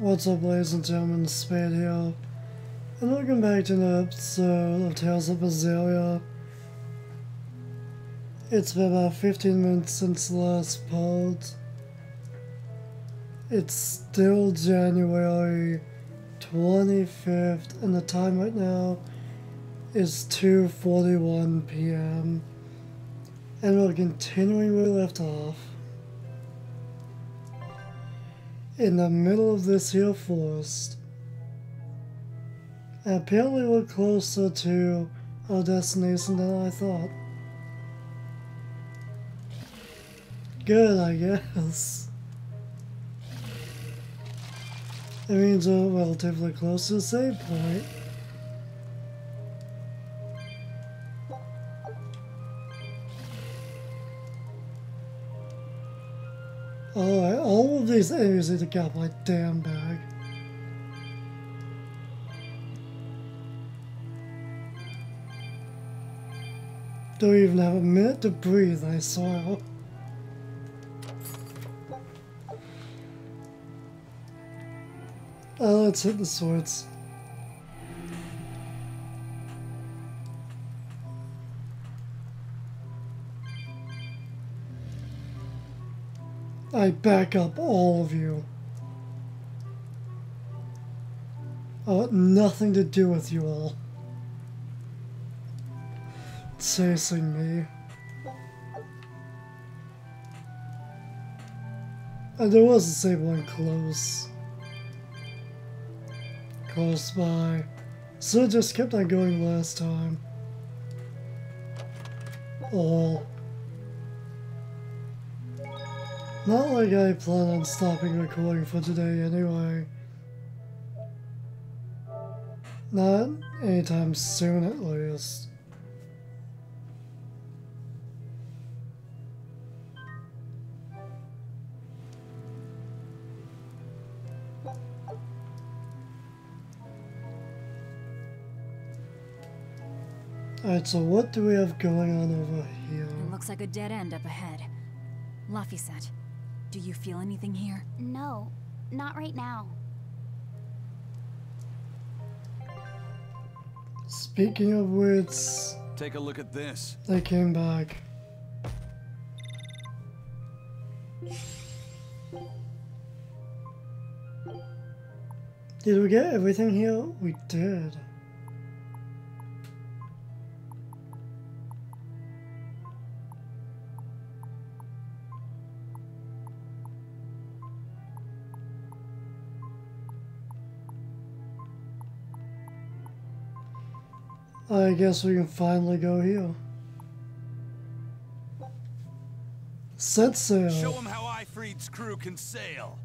What's up, ladies and gentlemen, Spade here, and welcome back to another episode of Tales of Berseria. It's been about 15 minutes since the last part. It's still January 25th, and the time right now is 2:41 p.m. And we're continuing where we left off. In the middle of this here forest. And apparently we're closer to our destination than I thought. Good, I guess. It means we're relatively close to the save point. Alright, all of these areas need to get out my damn bag. Don't even have a minute to breathe, I swear. Let's hit the swords. I back up all of you. I want nothing to do with you all. Chasing me. And there was the same one close. Close by. So it just kept on going last time. Oh. Not like I plan on stopping recording for today anyway. Not anytime soon at least. Alright, so what do we have going on over here? It looks like a dead end up ahead. Laphicet, do you feel anything here? No, not right now. Speaking of which, take a look at this. They came back. Did we get everything here? We did. I guess we can finally go here. Set sail. Show them how Ifrid's crew can sail.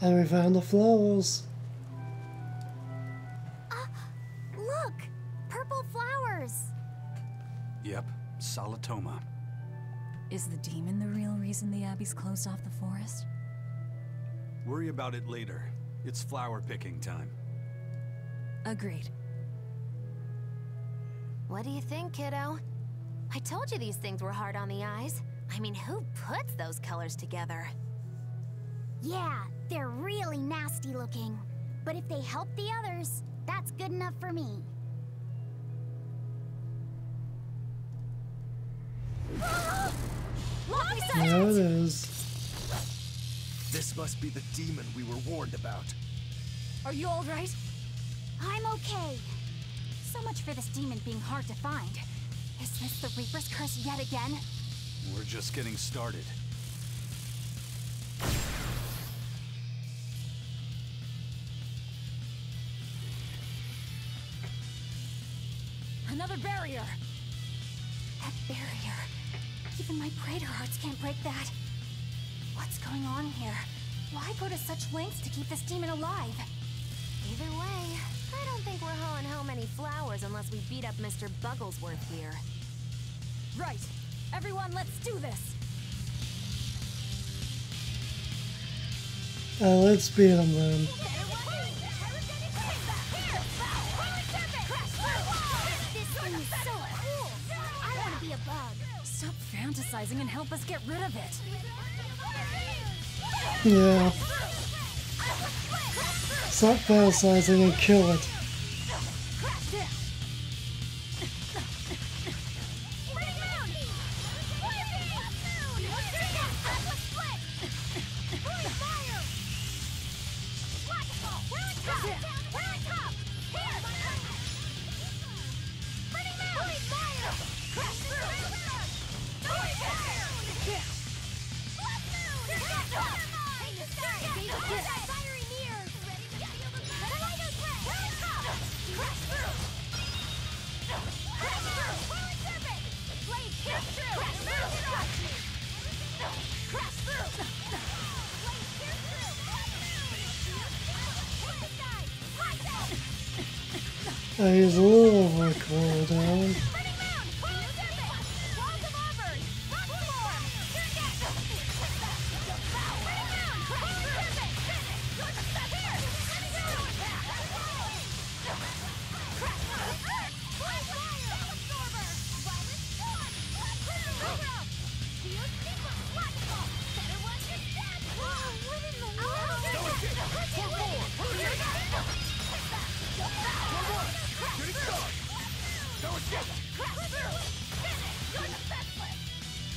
And we found the flowers. Look! Purple flowers! Yep, Solitoma. Is the demon the real reason the Abbey's closed off the forest? Worry about it later. It's flower picking time. Agreed. What do you think, kiddo? I told you these things were hard on the eyes. I mean, who puts those colors together? Yeah, they're really nasty looking. But if they help the others, that's good enough for me. There it is. This must be the demon we were warned about. Are you all right? I'm okay. So much for this demon being hard to find. Is this the Reaper's curse yet again? We're just getting started. Another barrier! That barrier. Even my praetor hearts can't break that. What's going on here? Why go to such lengths to keep this demon alive? Either way, I don't think we're hauling home any flowers unless we beat up Mr. Bugglesworth here. Right! Everyone, let's do this! Let's beat him then. This thing is so cool! I want to Stop fantasizing and help us get rid of it. Yeah. Stop fantasizing and kill it. He's a little over cooldown.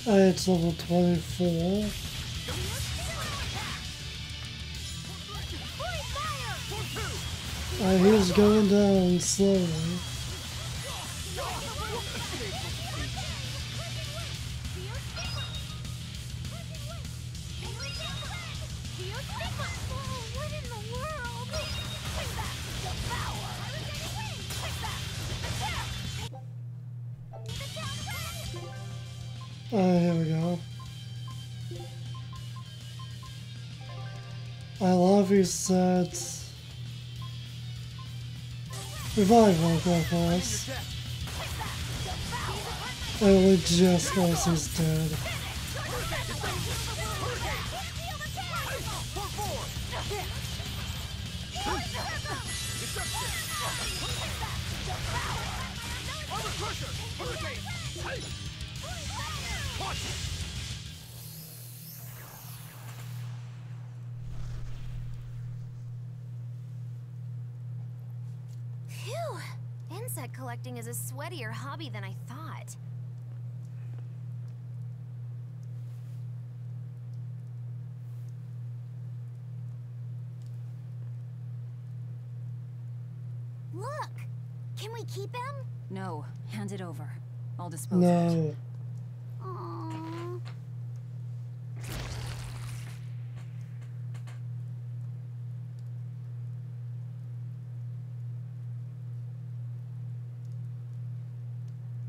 It's level 24. He's going down slowly. Here we go. I love these sets. Revive won't go for us. We just lost he's dead. Phew! Insect collecting is a sweatier hobby than I thought. Look! Can we keep him? No, hand it over. I'll dispose of it. No. Aww.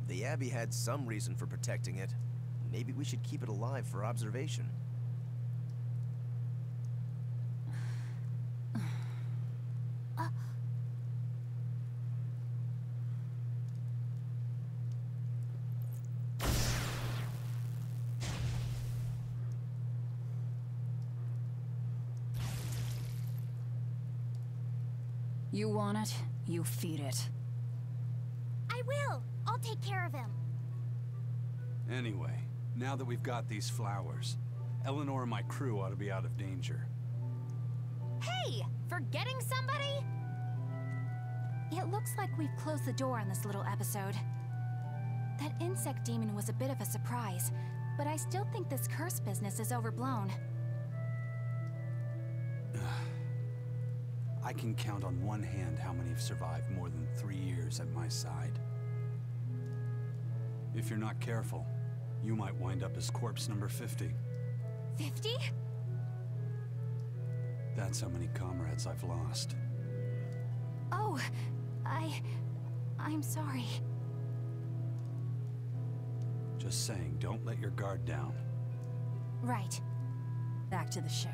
The Abbey had some reason for protecting it. Maybe we should keep it alive for observation. You want it, you feed it. I will! I'll take care of him. Anyway, now that we've got these flowers, Eleanor and my crew ought to be out of danger. Hey! Forgetting somebody? It looks like we've closed the door on this little episode. That insect demon was a bit of a surprise, but I still think this curse business is overblown. I can count on one hand how many have survived more than 3 years at my side. If you're not careful, you might wind up as corpse number 50. 50? That's how many comrades I've lost. Oh, I'm sorry. Just saying, don't let your guard down. Right. Back to the ship.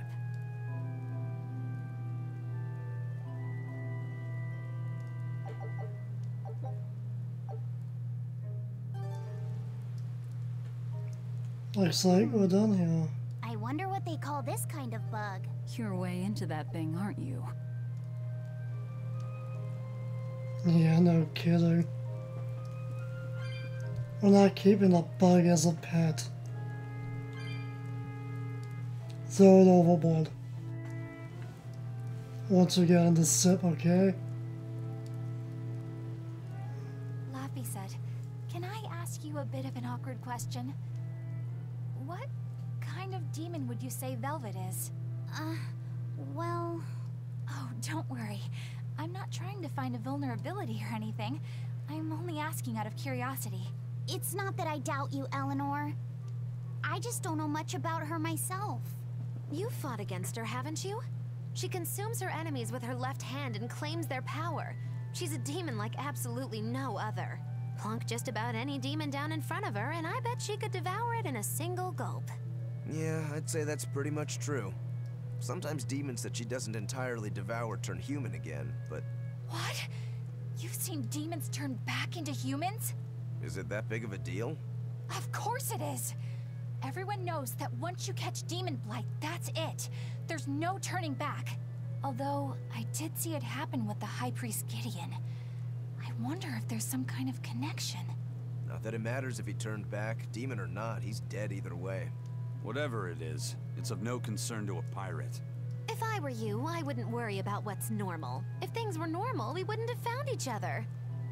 Looks like we're done here. I wonder what they call this kind of bug. You're way into that thing, aren't you? Yeah, no kidding. We're not keeping a bug as a pet. Throw it overboard. Once we get on the ship, okay? Laffy said, can I ask you a bit of an awkward question? What kind of demon would you say Velvet is? Well... Oh, don't worry. I'm not trying to find a vulnerability or anything. I'm only asking out of curiosity. It's not that I doubt you, Eleanor. I just don't know much about her myself. You fought against her, haven't you? She consumes her enemies with her left hand and claims their power. She's a demon like absolutely no other. Plunk just about any demon down in front of her, and I bet she could devour it in a single gulp. Yeah, I'd say that's pretty much true. Sometimes demons that she doesn't entirely devour turn human again, but... What? You've seen demons turn back into humans? Is it that big of a deal? Of course it is! Everyone knows that once you catch demon blight, that's it. There's no turning back. Although, I did see it happen with the High Priest Gideon. I wonder if there's some kind of connection. Not that it matters if he turned back. Demon or not, he's dead either way. Whatever it is, it's of no concern to a pirate. If I were you, I wouldn't worry about what's normal. If things were normal, we wouldn't have found each other.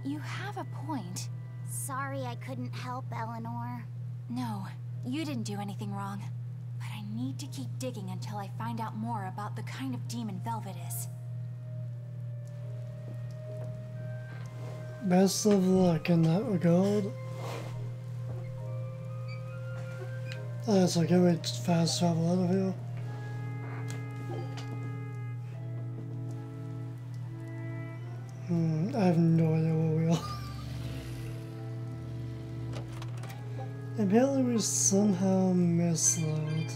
You have a point. Sorry I couldn't help, Eleanor. No, you didn't do anything wrong. But I need to keep digging until I find out more about the kind of demon Velvet is. Best of luck in that regard. So can we fast travel out of here? I have no idea where we are. Apparently we somehow misled.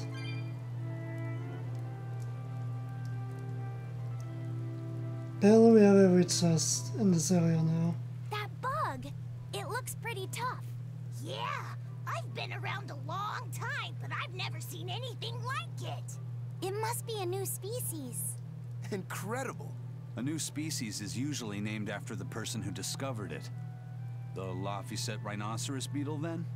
Apparently we have every chest in this area now. That bug, it looks pretty tough. Yeah, I've been around a long time, but I've never seen anything like it. It must be a new species. Incredible! A new species is usually named after the person who discovered it. The Laphicet rhinoceros beetle, then?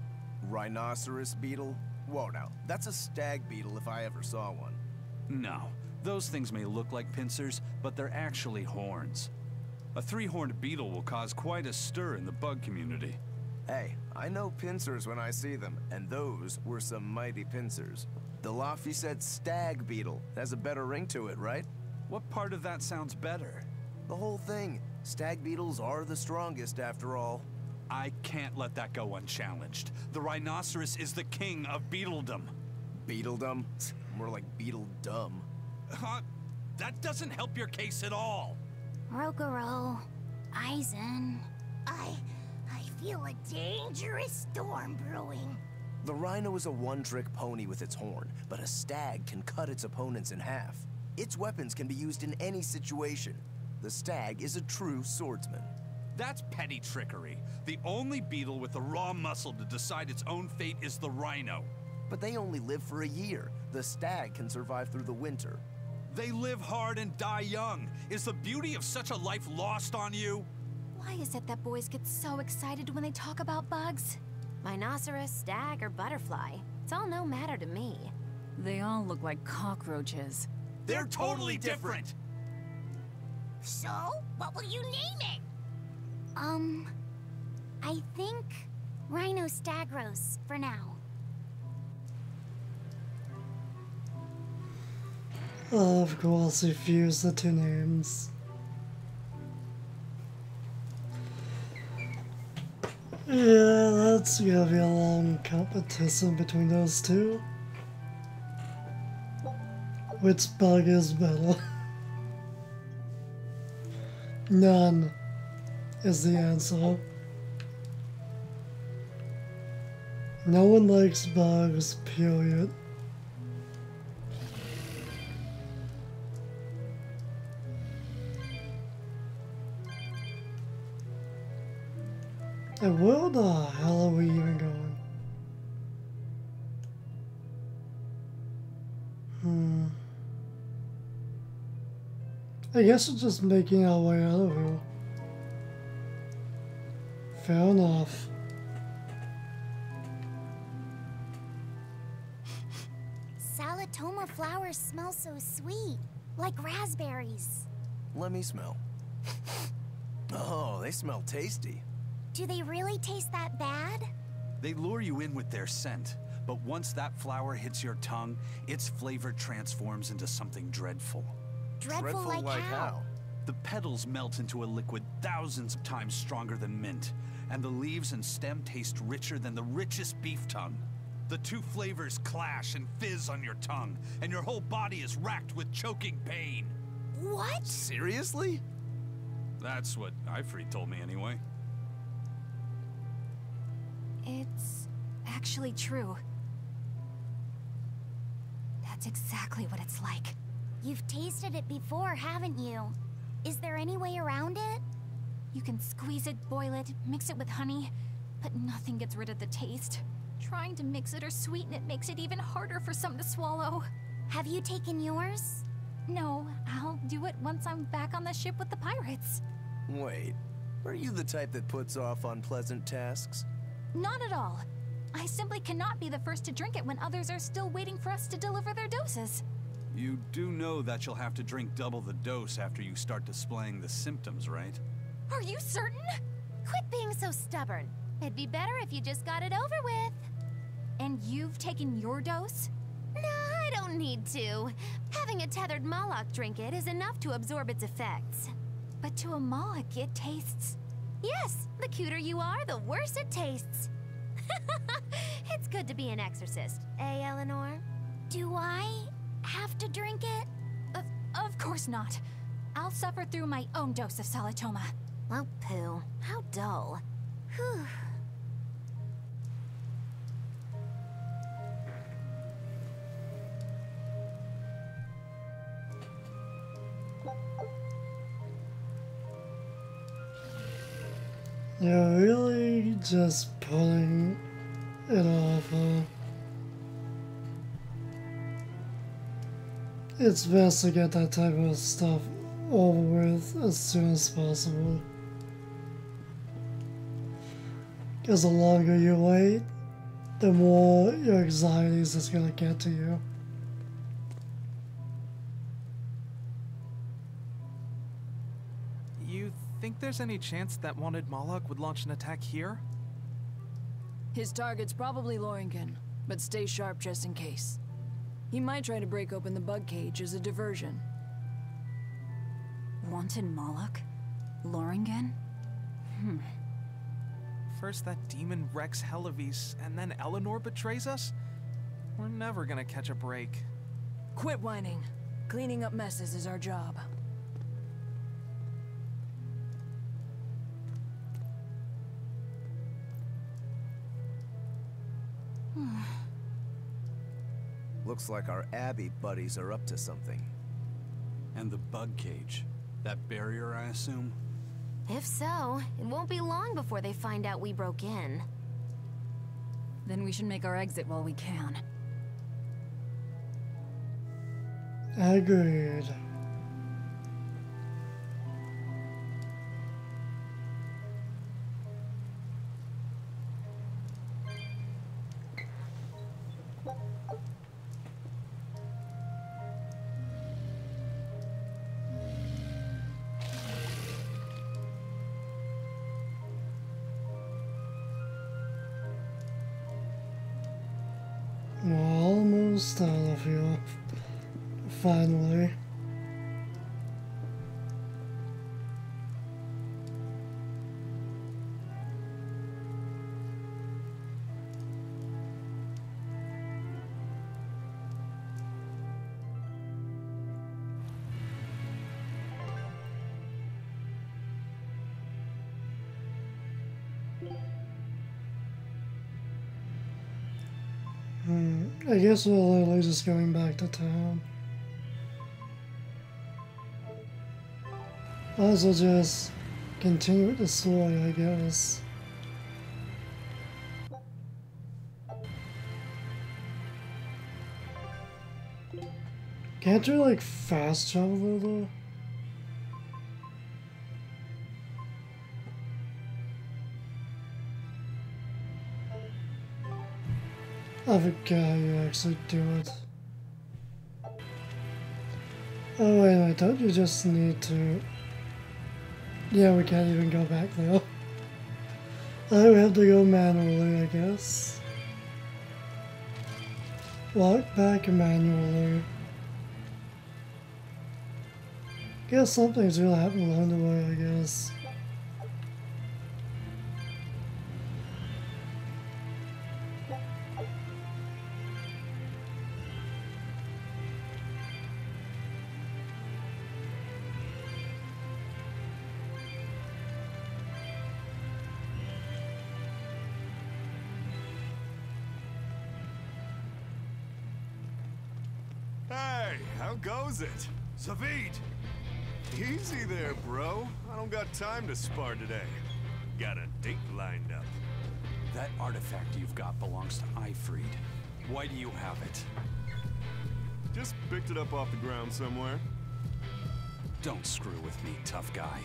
Rhinoceros beetle? Whoa now, that's a stag beetle if I ever saw one. No. Those things may look like pincers, but they're actually horns. A three-horned beetle will cause quite a stir in the bug community. Hey, I know pincers when I see them, and those were some mighty pincers. The Laphicet stag beetle has a better ring to it, right? What part of that sounds better? The whole thing. Stag beetles are the strongest after all. I can't let that go unchallenged. The rhinoceros is the king of Beetledom. Beetledom? More like beetle dumb. That doesn't help your case at all. Rokuro, Aizen. I feel a dangerous storm brewing. The rhino is a one-trick pony with its horn, but a stag can cut its opponents in half. Its weapons can be used in any situation. The stag is a true swordsman. That's petty trickery. The only beetle with the raw muscle to decide its own fate is the rhino. But they only live for a year. The stag can survive through the winter. They live hard and die young. Is the beauty of such a life lost on you? Why is it that boys get so excited when they talk about bugs? Rhinoceros, stag, or butterfly. It's all no matter to me. They all look like cockroaches. They're totally different! So, what will you name it? I think Rhinostagros for now. Of course, we fused the two names. Yeah, that's gonna be a long competition between those two. Which bug is better? None is the answer. No one likes bugs, period. And where the hell are we even going? I guess we're just making our way out of here. Fair enough. Salatoma flowers smell so sweet, like raspberries. Let me smell. Oh, they smell tasty. Do they really taste that bad? They lure you in with their scent, but once that flower hits your tongue, its flavor transforms into something dreadful. Dreadful like how? The petals melt into a liquid thousands of times stronger than mint, and the leaves and stem taste richer than the richest beef tongue. The two flavors clash and fizz on your tongue, and your whole body is racked with choking pain. What? Seriously? That's what Ifrit told me anyway. It's actually true. That's exactly what it's like. You've tasted it before, haven't you? Is there any way around it? You can squeeze it, boil it, mix it with honey, but nothing gets rid of the taste. Trying to mix it or sweeten it makes it even harder for some to swallow. Have you taken yours? No, I'll do it once I'm back on the ship with the pirates. Wait, are you the type that puts off unpleasant tasks? Not at all. I simply cannot be the first to drink it when others are still waiting for us to deliver their doses. You do know that you'll have to drink double the dose after you start displaying the symptoms, right? Are you certain? Quit being so stubborn. It'd be better if you just got it over with. And you've taken your dose? No, I don't need to. Having a tethered Moloch drink it is enough to absorb its effects. But to a Moloch, it tastes... Yes, the cuter you are, the worse it tastes. It's good to be an exorcist, eh, Eleanor? Do I have to drink it? Of course not. I'll suffer through my own dose of Salatoma. Oh, pooh. How dull. Whew. You're really just putting it off, huh? It's best to get that type of stuff over with as soon as possible. Because the longer you wait, the more your anxiety is just gonna get to you. You think there's any chance that wanted Moloch would launch an attack here? His target's probably Loringen, but stay sharp just in case. He might try to break open the bug cage as a diversion. Wanted Moloch? Loringen? First that demon Rex Helavis, and then Eleanor betrays us? We're never gonna catch a break. Quit whining. Cleaning up messes is our job. Looks like our Abbey buddies are up to something. And the bug cage. That barrier, I assume? If so, it won't be long before they find out we broke in. Then we should make our exit while we can. Agreed. We're almost out of here. Finally. I guess we're literally just going back to town. Might as well just continue with the story, I guess. Can't you, like, fast travel though? I forgot how you actually do it. Oh wait, wait, don't you just need to... Yeah, we can't even go back there. I have to go manually, I guess. Walk back manually. Guess something's gonna happen along the way, I guess. Hey, how goes it? Zavid! Easy there, bro. I don't got time to spar today. Got a date lined up. That artifact you've got belongs to Ifried. Why do you have it? Just picked it up off the ground somewhere. Don't screw with me, tough guy.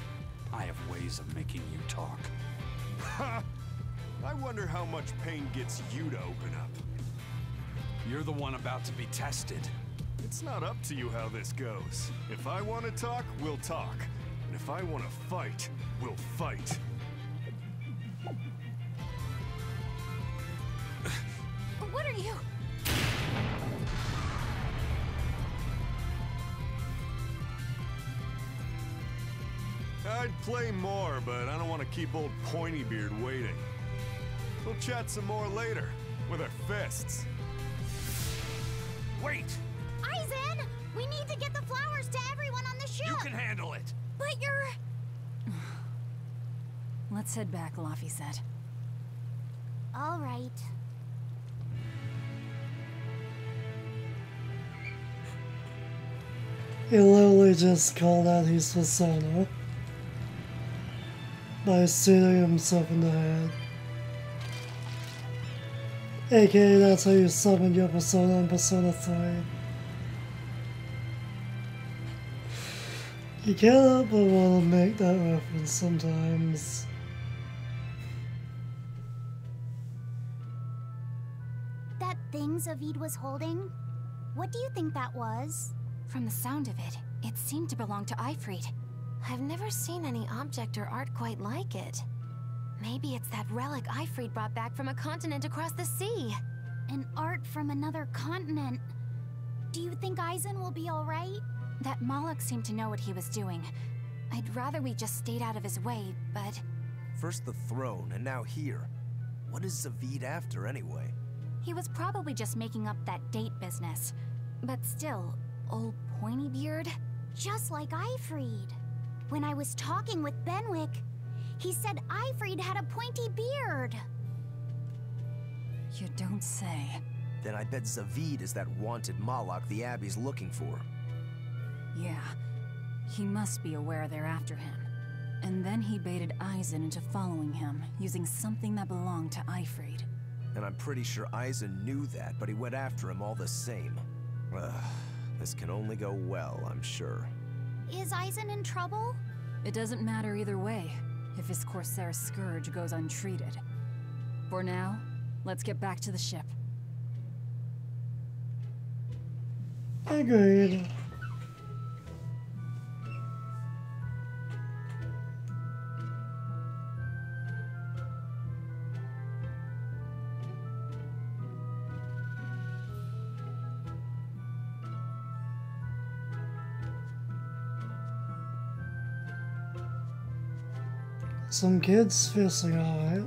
I have ways of making you talk. Ha! I wonder how much pain gets you to open up. You're the one about to be tested. It's not up to you how this goes. If I want to talk, we'll talk. And if I want to fight, we'll fight. What are you? I'd play more, but I don't want to keep old Pointybeard waiting. We'll chat some more later, with our fists. Wait! Aizen! We need to get the flowers to everyone on the ship! You can handle it! But you're... Let's head back, Laffy said. All right. He literally just called out his persona by shooting himself in the head. AKA that's how you summon your persona in Persona 3. You can't help but want to make that reference sometimes. That thing Zavid was holding? What do you think that was? From the sound of it, it seemed to belong to Ifried. I've never seen any object or art quite like it. Maybe it's that relic Ifried brought back from a continent across the sea. An art from another continent. Do you think Aizen will be alright? That Moloch seemed to know what he was doing. I'd rather we just stayed out of his way, but... First the throne, and now here. What is Zavid after, anyway? He was probably just making up that date business. But still, old Pointybeard? Just like Ifried. When I was talking with Benwick, he said Ifried had a pointy beard. You don't say. Then I bet Zavid is that wanted Moloch the Abbey's looking for. Yeah. He must be aware they're after him. And then he baited Aizen into following him, using something that belonged to Ifried. And I'm pretty sure Aizen knew that, but he went after him all the same. Ugh, this can only go well, I'm sure. Is Aizen in trouble? It doesn't matter either way, if his Corsair scourge goes untreated. For now, let's get back to the ship. Agreed. Some kids fishing, alright.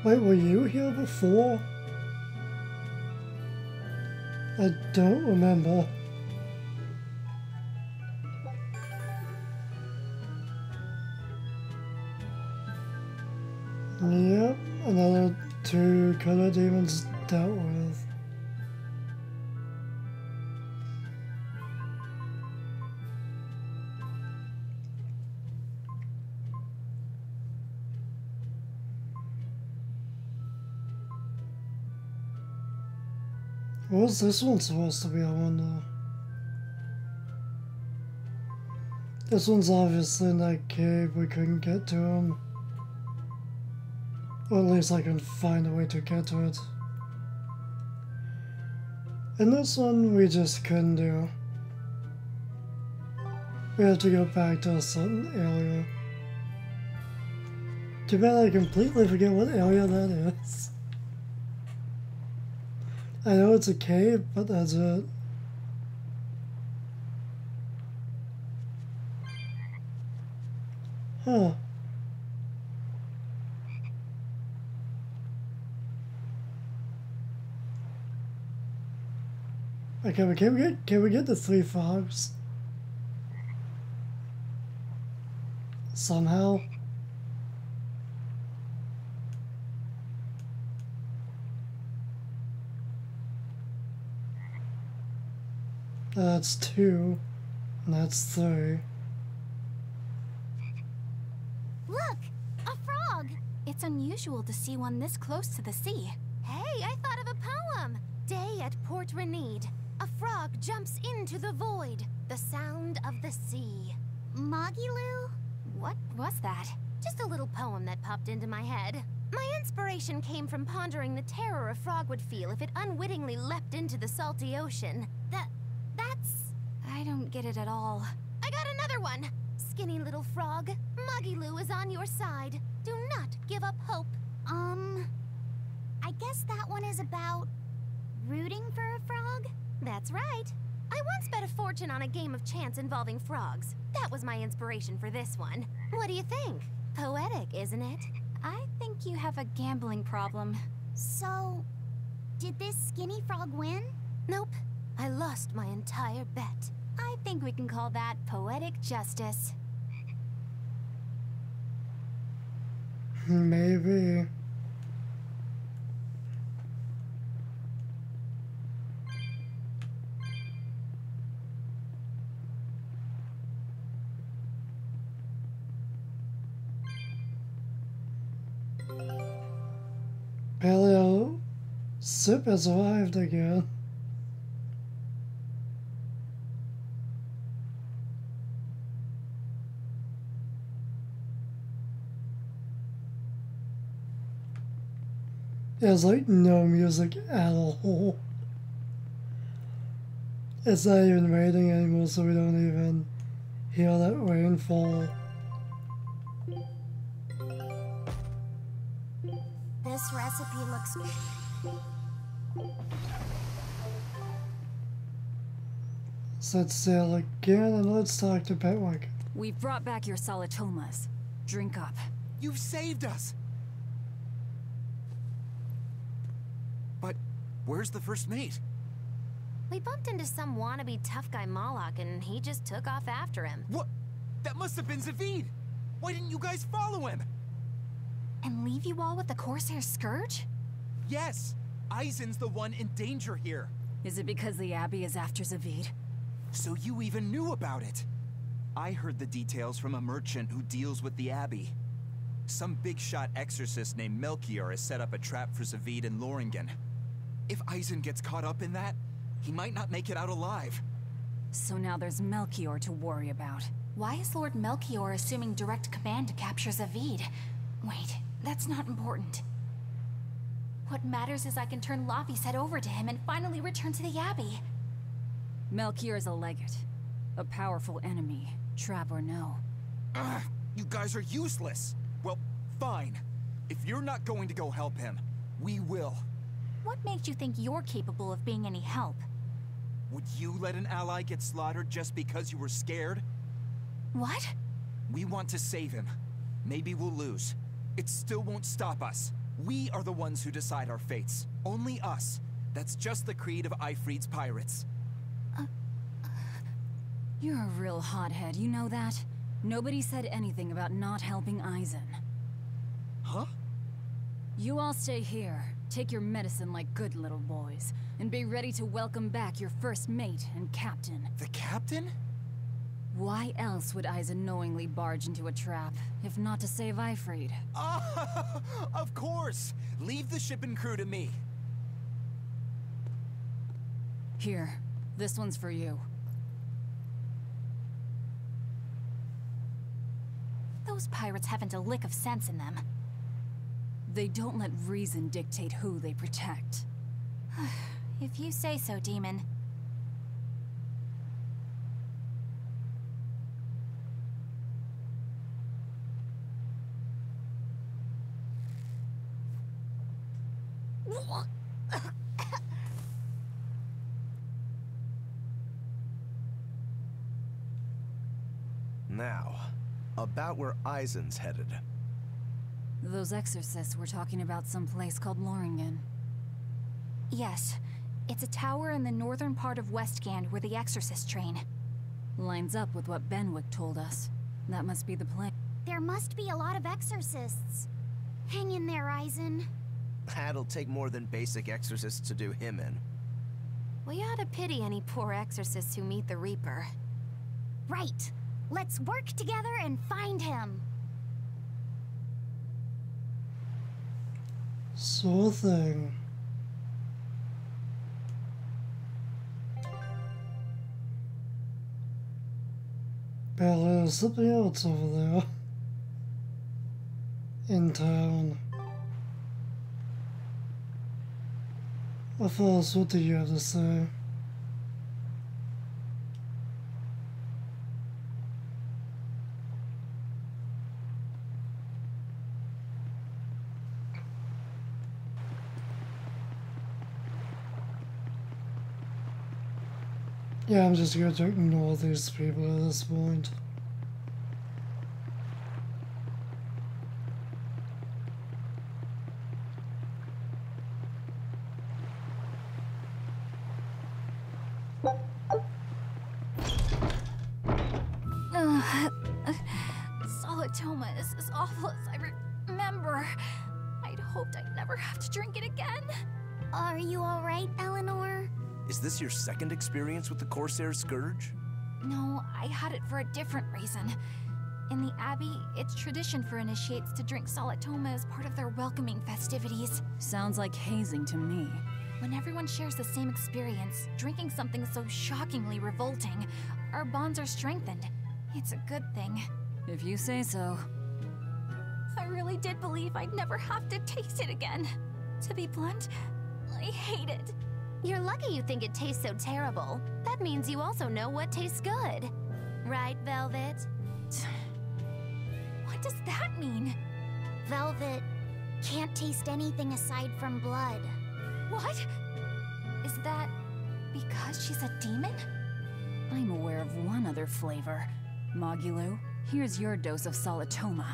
Wait, were you here before? I don't remember. Yep, another two color demons dealt with. What was this one supposed to be, I wonder? This one's obviously in that cave. We couldn't get to him. Or at least I can find a way to get to it. And this one we just couldn't do. We have to go back to a certain area. Too bad I completely forget what area that is. I know it's a cave, but that's it. Huh. Okay, can we get the 3 frogs? Somehow? That's 2, and that's 3. Look! A frog! It's unusual to see one this close to the sea. Hey, I thought of a poem! Day at Port Renede. A frog jumps into the void. The sound of the sea. Moggy-Loo? What was that? Just a little poem that popped into my head. My inspiration came from pondering the terror a frog would feel if it unwittingly leapt into the salty ocean. That's... I don't get it at all. I got another one! Skinny little frog, Moggy-Loo is on your side. Do not give up hope. I guess that one is about rooting for a frog? That's right. I once bet a fortune on a game of chance involving frogs. That was my inspiration for this one. What do you think? Poetic, isn't it? I think you have a gambling problem. So, did this skinny frog win? Nope. I lost my entire bet. I think we can call that poetic justice. Maybe. Paleo Sip has arrived again. There's like no music at all. It's not even raining anymore, so we don't even hear that rainfall. This recipe looks... Let's sail again and let's talk to Petwick. We've brought back your solitomas. Drink up. You've saved us! But where's the first mate? We bumped into some wannabe tough guy Moloch and he just took off after him. What? That must have been Zavid! Why didn't you guys follow him? And leave you all with the Corsair Scourge? Yes! Eisen's the one in danger here. Is it because the Abbey is after Zavid? So you even knew about it? I heard the details from a merchant who deals with the Abbey. Some big-shot exorcist named Melchior has set up a trap for Zavid and Loringen. If Eisen gets caught up in that, he might not make it out alive. So now there's Melchior to worry about. Why is Lord Melchior assuming direct command to capture Zavid? Wait, that's not important. What matters is I can turn Lavi's head over to him and finally return to the Abbey. Melchior is a legate. A powerful enemy, trap or no. Ugh, you guys are useless. Well, fine. If you're not going to go help him, we will. What makes you think you're capable of being any help? Would you let an ally get slaughtered just because you were scared? What? We want to save him. Maybe we'll lose. It still won't stop us. We are the ones who decide our fates. Only us. That's just the creed of Ifrit's pirates. You're a real hothead, you know that? Nobody said anything about not helping Eisen. Huh? You all stay here, take your medicine like good little boys, and be ready to welcome back your first mate and captain. The captain? Why else would Eisen knowingly barge into a trap, if not to save Ifrit? Of course! Leave the ship and crew to me. Here, this one's for you. Those pirates haven't a lick of sense in them. They don't let reason dictate who they protect. If you say so, Demon. Now, about where Eisen's headed. Those exorcists were talking about some place called Loringen. Yes. It's a tower in the northern part of Westgand where the exorcists train. Lines up with what Benwick told us. That must be the plan. There must be a lot of exorcists. Hang in there, Eisen. That'll take more than basic exorcists to do him in. We ought to pity any poor exorcists who meet the Reaper. Right. Let's work together and find him. Sure thing. But there's something else over there. In town. First, what do you have to say? Yeah, I'm just going to ignore these people at this point. Solitoma is as awful as I remember. I'd hoped I'd never have to drink it again. Are you alright, Eleanor? Is this your second experience with the Corsair Scourge? No, I had it for a different reason. In the Abbey, it's tradition for initiates to drink Solitoma as part of their welcoming festivities. Sounds like hazing to me. When everyone shares the same experience, drinking something so shockingly revolting, our bonds are strengthened. It's a good thing. If you say so. I really did believe I'd never have to taste it again. To be blunt, I hate it. You're lucky you think it tastes so terrible. That means you also know what tastes good. Right, Velvet? What does that mean? Velvet can't taste anything aside from blood. What? Is that because she's a demon? I'm aware of one other flavor. Mogulu, here's your dose of Solitoma.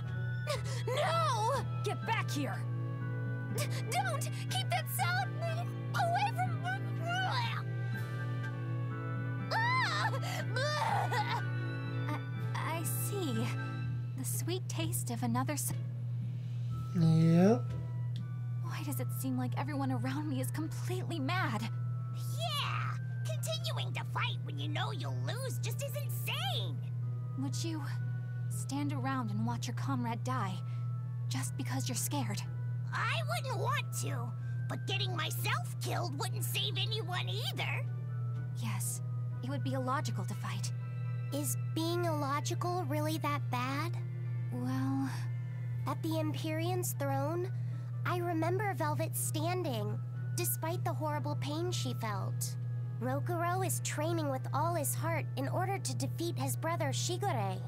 No! Get back here! Don't! Keep that salad away from... I see. The sweet taste of another... Yep. Why does it seem like everyone around me is completely mad? Yeah! Continuing to fight when you know you'll lose just is insane! Would you stand around and watch your comrade die, just because you're scared? I wouldn't want to, but getting myself killed wouldn't save anyone either. Yes, it would be illogical to fight. Is being illogical really that bad? Well... At the Empyrean's throne, I remember Velvet standing, despite the horrible pain she felt. Rokuro is training with all his heart in order to defeat his brother Shigure.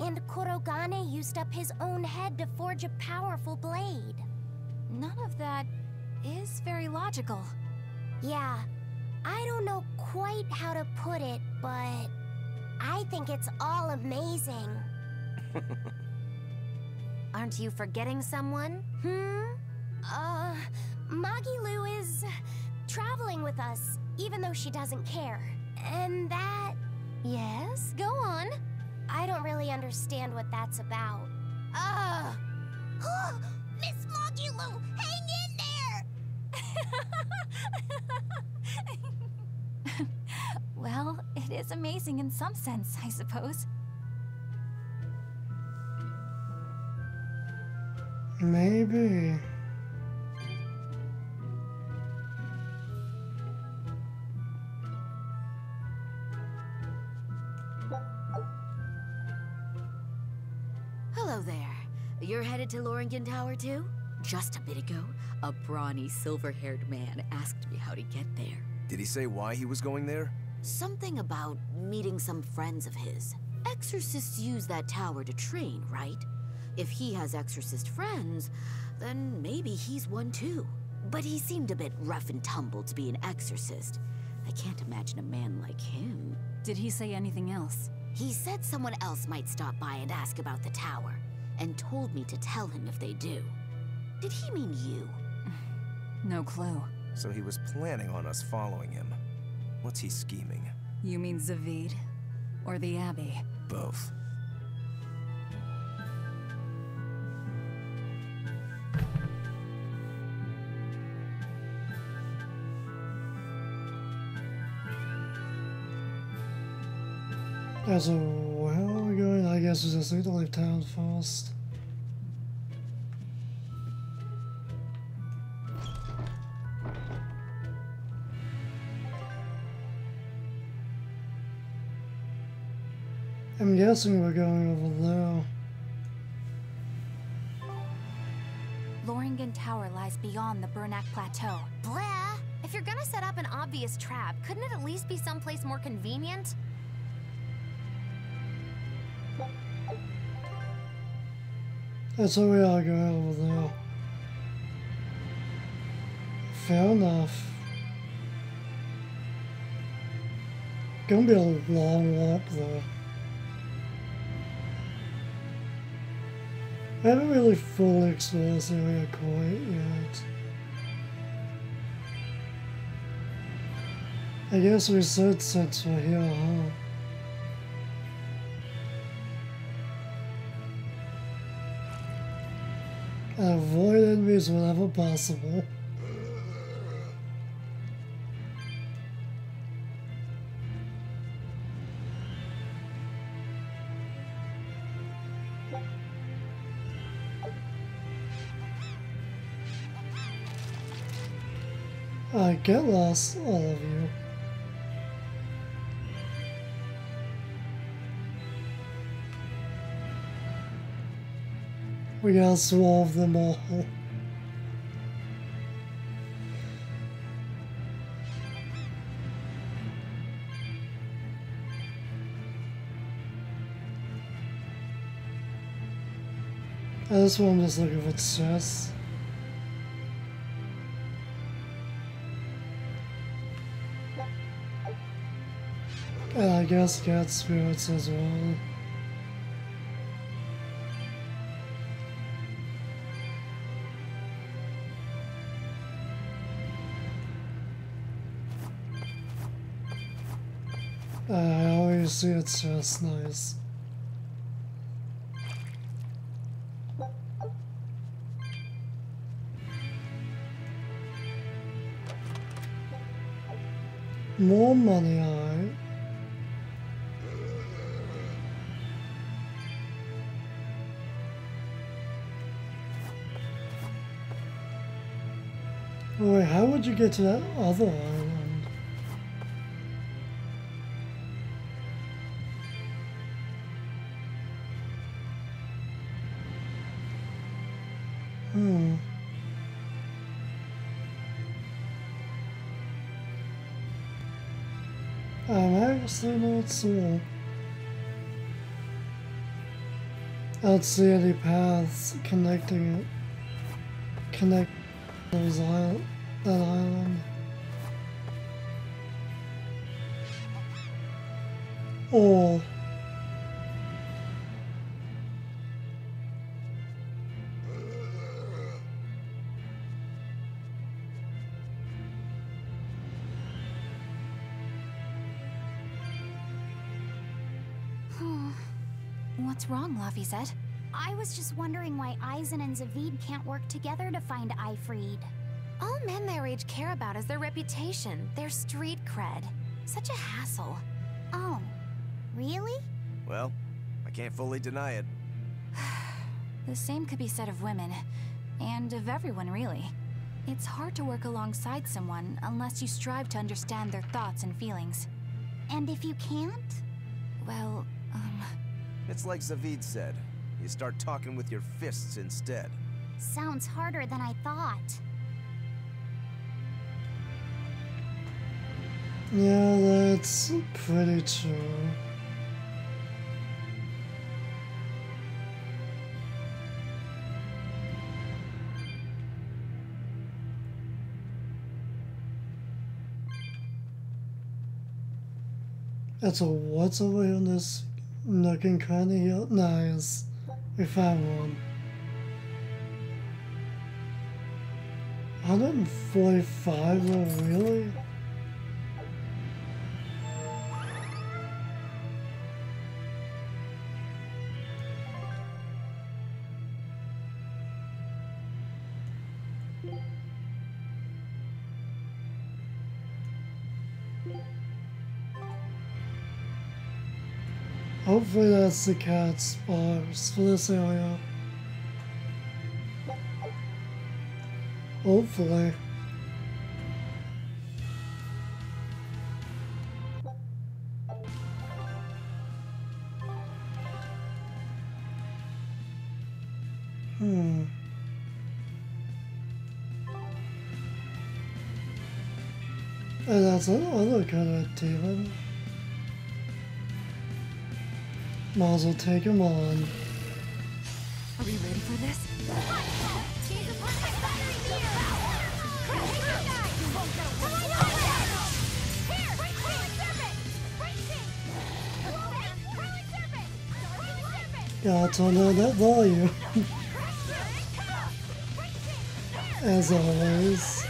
And Kurogane used up his own head to forge a powerful blade. None of that is very logical. Yeah, I don't know quite how to put it, but I think it's all amazing. Aren't you forgetting someone? Magilu is traveling with us, even though she doesn't care. And that... Yes, go on. I don't really understand what that's about. Miss Magilu, hang in there! Well, it is amazing in some sense, I suppose. Maybe. Hello there. You're headed to Loringen Tower too? Just a bit ago, a brawny, silver-haired man asked me how to get there. Did he say why he was going there? Something about meeting some friends of his. Exorcists use that tower to train, right? If he has exorcist friends, then maybe he's one too. But he seemed a bit rough and tumble to be an exorcist. I can't imagine a man like him. Did he say anything else? He said someone else might stop by and ask about the tower, and told me to tell him if they do. Did he mean you? No clue. So he was planning on us following him. What's he scheming? You mean Zavid? Or the Abbey? Both. So, where are we going? I guess we just need to leave town first. I'm guessing we're going over there. Loringen Tower lies beyond the Bernac Plateau. Blah! If you're gonna set up an obvious trap, couldn't it at least be someplace more convenient? So we are going over there. Fair enough. Gonna be a long walk though. I haven't really fully explored this area quite yet. I guess we should since we're here, huh? Avoid enemies whenever possible. Get lost, all of you. We gotta solve them all. This one I'm just looking for chests. And I guess cat spirits as well. I always see it's just nice. More money, alright. Wait, how would you get to that other island? I'm actually not sure. I don't see any paths connecting it. Connect those that island. Or What's wrong, Laphicet? I was just wondering why Eisen and Zavid can't work together to find Aifread. All men their age care about is their reputation, their street cred. Such a hassle. Oh, really? Well, I can't fully deny it. The same could be said of women, and of everyone, really. It's hard to work alongside someone unless you strive to understand their thoughts and feelings. And if you can't? Well, It's like Zavid said. You start talking with your fists instead. Sounds harder than I thought. Yeah, that's pretty true. That's a what's over here in this nook and cranny here? Nice. We found one. 145, oh really? Hopefully that's the cat's bars for this area. Hopefully. And that's another kind of demon. Might as well take him on. Are we ready for this? Gotta turn on that volume. As always.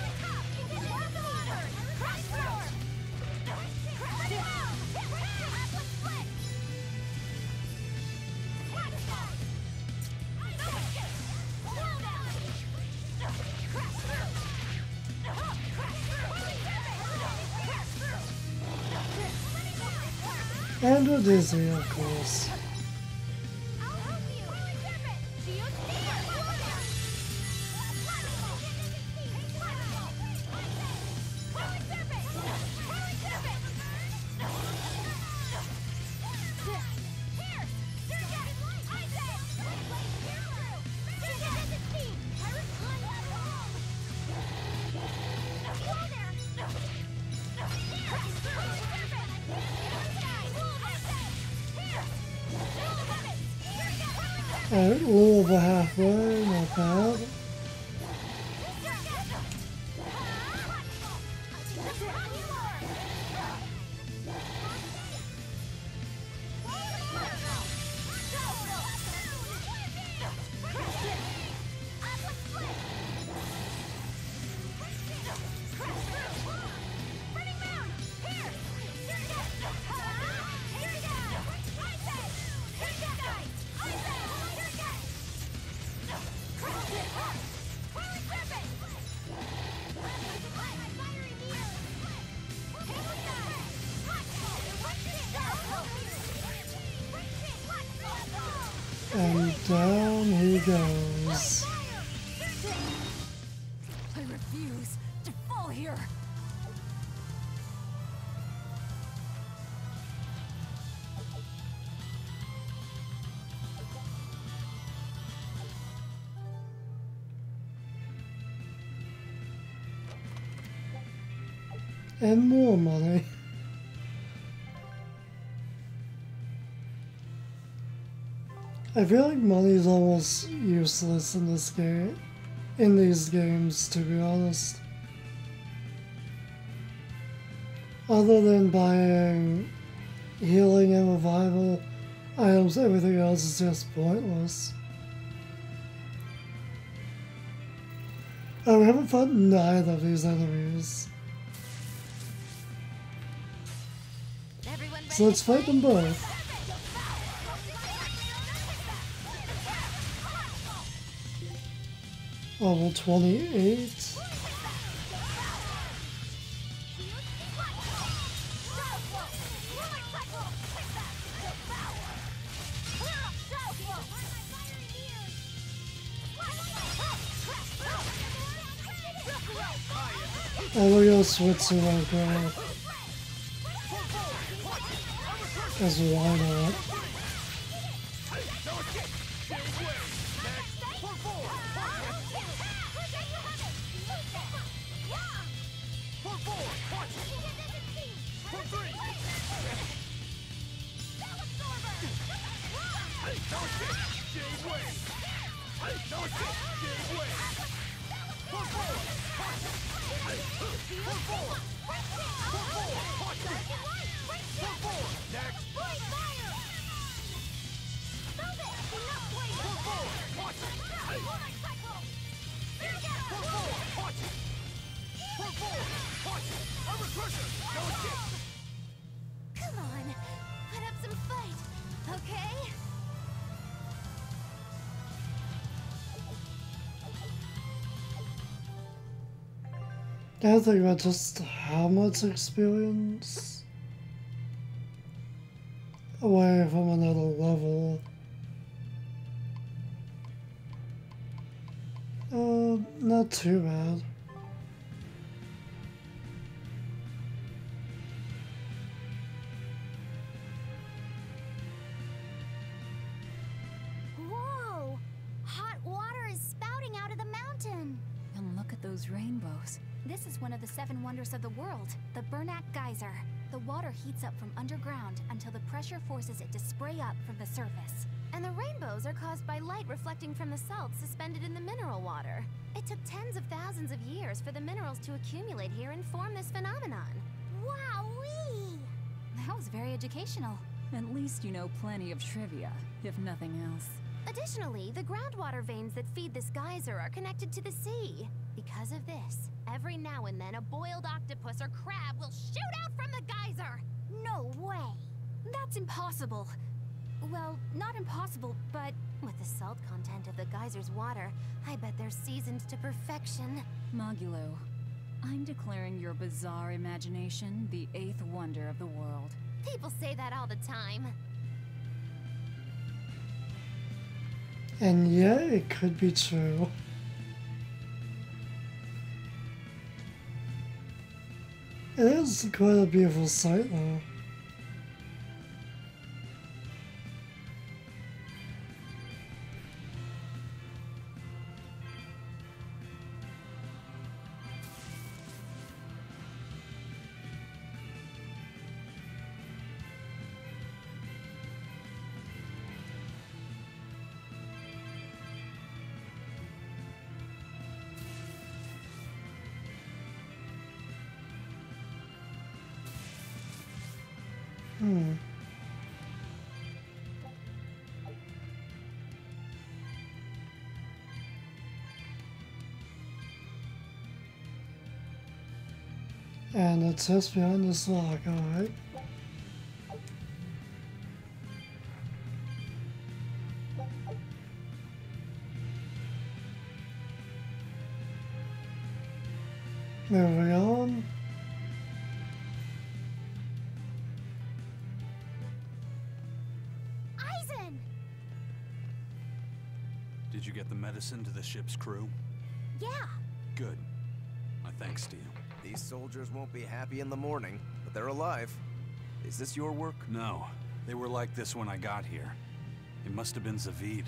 And a dizzy, of course. Alright, a little over halfway, not bad. And down he goes. I refuse to fall here. And more money. I feel like money is almost useless in this game, in these games, to be honest. Other than buying healing and revival items, everything else is just pointless. Oh, we haven't fought neither of these enemies. So let's fight them both. Level 28. Oh, we're gonna switch to our girl. As why not? Come on, put up some fight, okay? I think about just how much experience away from another level. Not too bad. Whoa! Hot water is spouting out of the mountain. And look at those rainbows. This is one of the 7 wonders of the world, the Bernak Geyser. The water heats up from underground until the pressure forces it to spray up from the surface. And the rainbows are caused by light reflecting from the salts suspended in the mineral water. It took tens of thousands of years for the minerals to accumulate here and form this phenomenon. Wowee! That was very educational. At least you know plenty of trivia, if nothing else. Additionally, the groundwater veins that feed this geyser are connected to the sea. Because of this, every now and then a boiled octopus or crab will shoot out from the geyser! No way! That's impossible. Well, not impossible, but With the salt content of the geyser's water, I bet they're seasoned to perfection. Mogulo, I'm declaring your bizarre imagination the 8th wonder of the world. People say that all the time. And yeah, it could be true. It is quite a beautiful sight though. And it's just behind this log, alright. Moving on. Aizen! Did you get the medicine to the ship's crew? Yeah. Good. My thanks to you. These soldiers won't be happy in the morning, but they're alive. Is this your work? No. They were like this when I got here. It must have been Zavid.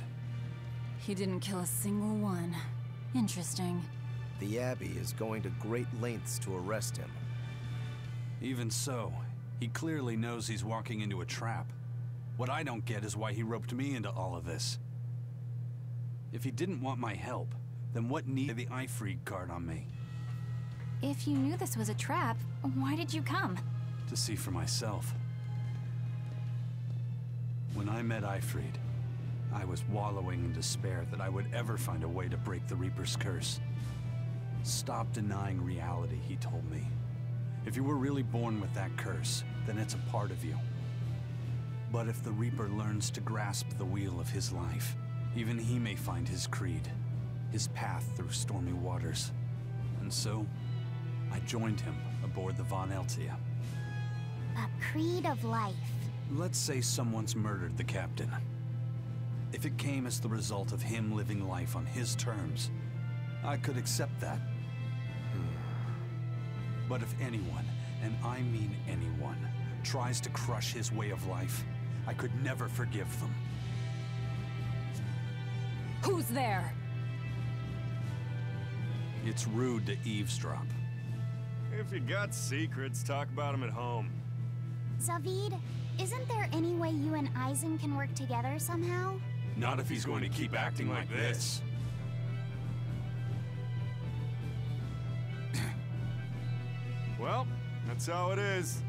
He didn't kill a single one. Interesting. The Abbey is going to great lengths to arrest him. Even so, he clearly knows he's walking into a trap. What I don't get is why he roped me into all of this. If he didn't want my help, then what need the Ifreed card on me? if you knew this was a trap, why did you come? To see for myself. When I met Ifreed, I was wallowing in despair that I would ever find a way to break the Reaper's curse. Stop denying reality, he told me. If you were really born with that curse, then it's a part of you. But if the Reaper learns to grasp the wheel of his life, even he may find his creed, his path through stormy waters. And so, I joined him aboard the Von Eltia. A creed of life. Let's say someone's murdered the captain. If it came as the result of him living life on his terms, I could accept that. But if anyone, and I mean anyone, tries to crush his way of life, I could never forgive them. Who's there? It's rude to eavesdrop. If you got secrets, talk about them at home. Zavid, isn't there any way you and Eisen can work together somehow? Not if he's going to keep acting like this. Well, that's how it is.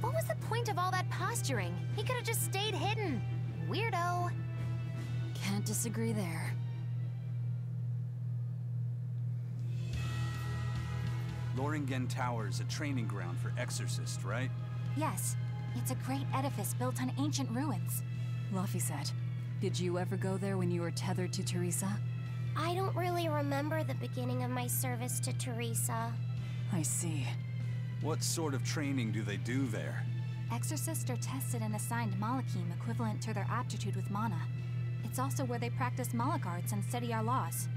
What was the point of all that posturing? He could have just stayed hidden. Weirdo. Can't disagree there. Loringen Tower's a training ground for exorcists, right? Yes, it's a great edifice built on ancient ruins. Laphicet, did you ever go there when you were tethered to Teresa? I don't really remember the beginning of my service to Teresa. I see. What sort of training do they do there? Exorcists are tested and assigned Malachim equivalent to their aptitude with mana. It's also where they practice Malach arts and study our laws.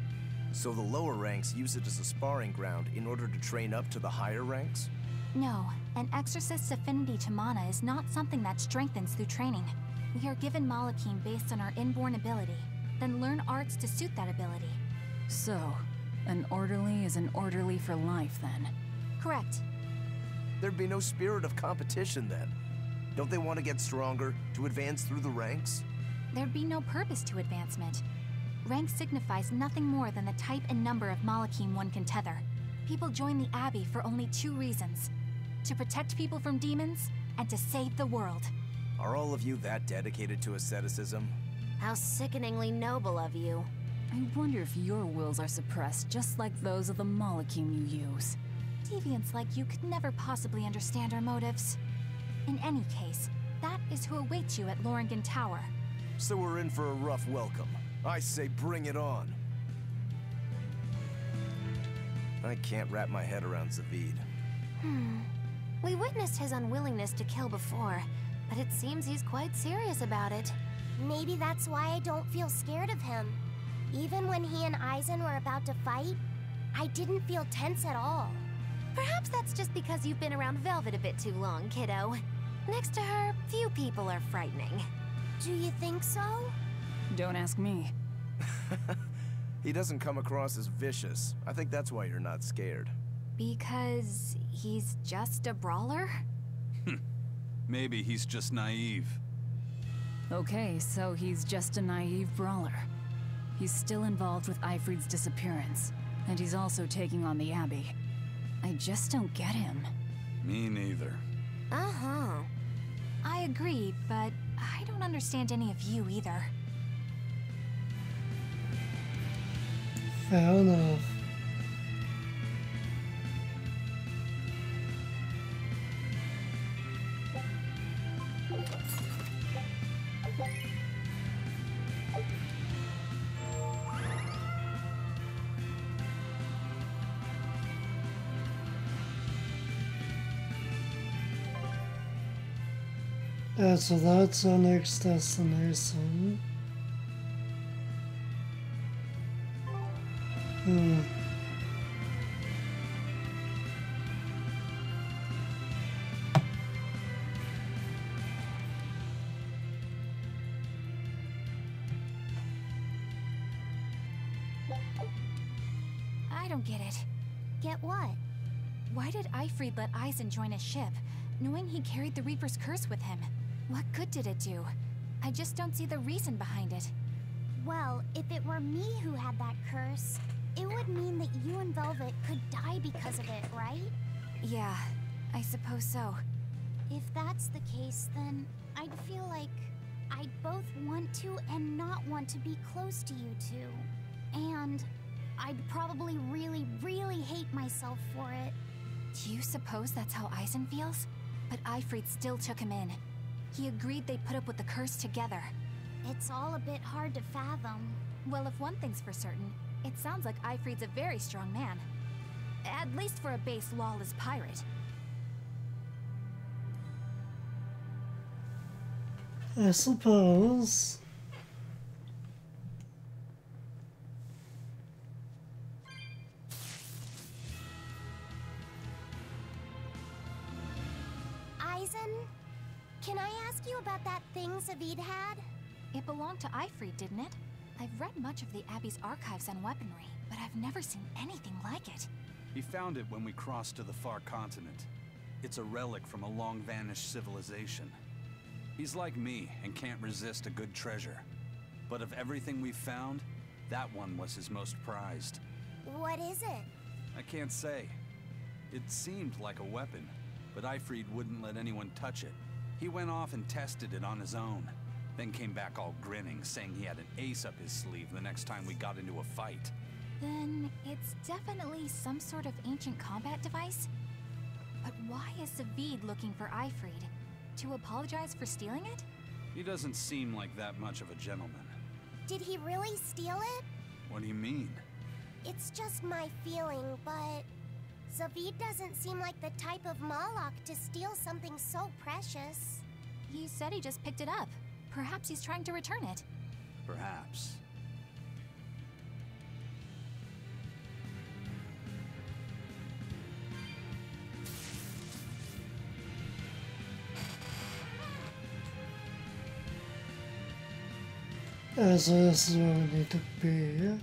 So the lower ranks use it as a sparring ground in order to train up to the higher ranks? No, an exorcist's affinity to mana is not something that strengthens through training. We are given Malachim based on our inborn ability, then learn arts to suit that ability. So, an orderly is an orderly for life, then? Correct. There'd be no spirit of competition then. Don't they want to get stronger, to advance through the ranks? There'd be no purpose to advancement. Rank signifies nothing more than the type and number of Malachim one can tether. People join the Abbey for only two reasons: to protect people from demons, and to save the world. Are all of you that dedicated to asceticism? How sickeningly noble of you. I wonder if your wills are suppressed just like those of the Malachim you use. Deviants like you could never possibly understand our motives. In any case, that is who awaits you at Loringen Tower. So we're in for a rough welcome. I say bring it on. I can't wrap my head around Zavid. We witnessed his unwillingness to kill before, but it seems he's quite serious about it. Maybe that's why I don't feel scared of him. Even when he and Eisen were about to fight, I didn't feel tense at all. Perhaps that's just because you've been around Velvet a bit too long, kiddo. Next to her, few people are frightening. Do you think so? Don't ask me. He doesn't come across as vicious. I think that's why you're not scared. Because he's just a brawler? Maybe he's just naive. Okay, so he's just a naive brawler. He's still involved with Eifried's disappearance, and he's also taking on the Abbey. I just don't get him. Me neither. Uh-huh. I agree, but I don't understand any of you either. Fair enough. Yeah, so that's our next destination. I don't get it. Get what? Why did Eifried let Eisen join his ship, knowing he carried the Reaper's curse with him? What good did it do? I just don't see the reason behind it. Well, if it were me who had that curse, it would mean that you and Velvet could die because of it, right? Yeah, I suppose so. If that's the case, then I'd feel like I'd both want to and not want to be close to you two. And I'd probably really, really hate myself for it. Do you suppose that's how Eisen feels? But Eifried still took him in. He agreed they'd put up with the curse together. It's all a bit hard to fathom. Well, if one thing's for certain, it sounds like Eifried's a very strong man. At least for a base, lawless pirate. I suppose. Eisen, can I ask you about that thing Zavid had? It belonged to Eifried, didn't it? I've read much of the Abbey's archives on weaponry. but I've never seen anything like it. He found it when we crossed to the far continent. It's a relic from a long-vanished civilization. He's like me and can't resist a good treasure. But of everything we've found, that one was his most prized. What is it? I can't say. It seemed like a weapon, but Ifrid wouldn't let anyone touch it. He went off and tested it on his own, then came back all grinning, saying he had an ace up his sleeve the next time we got into a fight. Then it's definitely some sort of ancient combat device? But why is Savid looking for Ifrid? To apologize for stealing it? He doesn't seem like that much of a gentleman. Did he really steal it? What do you mean? It's just my feeling, but Savid doesn't seem like the type of Malak to steal something so precious. He said he just picked it up. Perhaps he's trying to return it. Perhaps. So this is where we need to be.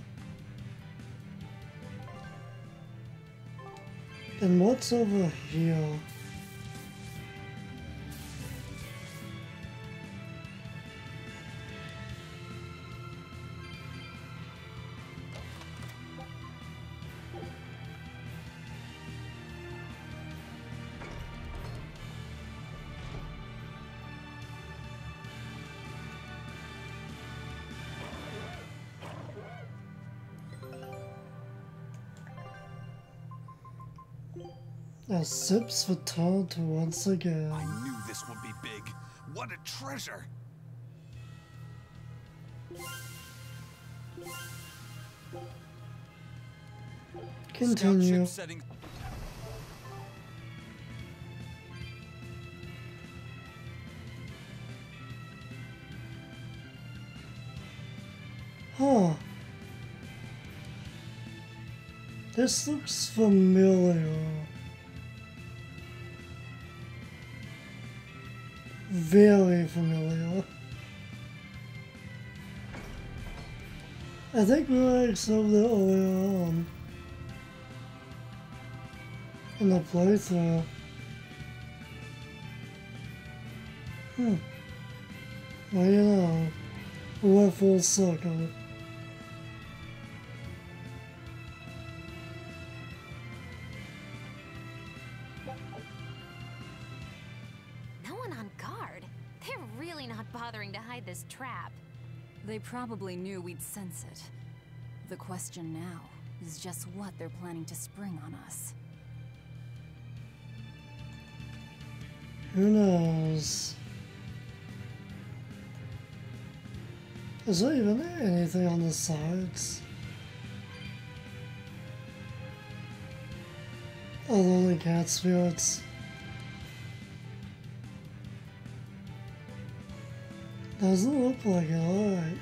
And what's over here? As Sips returned to once again. I knew this would be big. What a treasure! Continue. Setting. Huh. This looks familiar. Very familiar. I think we were over there earlier on in the playthrough. Well, you know, we went full circle. Bothering to hide this trap. They probably knew we'd sense it. The question now is just what they're planning to spring on us. Who knows? Is there even anything on the sides? Other than cat spirits? Doesn't look like it, alright.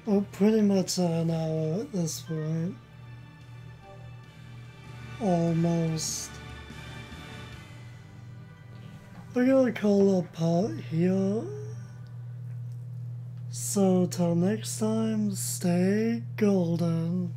We're pretty much at an hour at this point. Almost. We're gonna call a part here. So till next time, stay golden.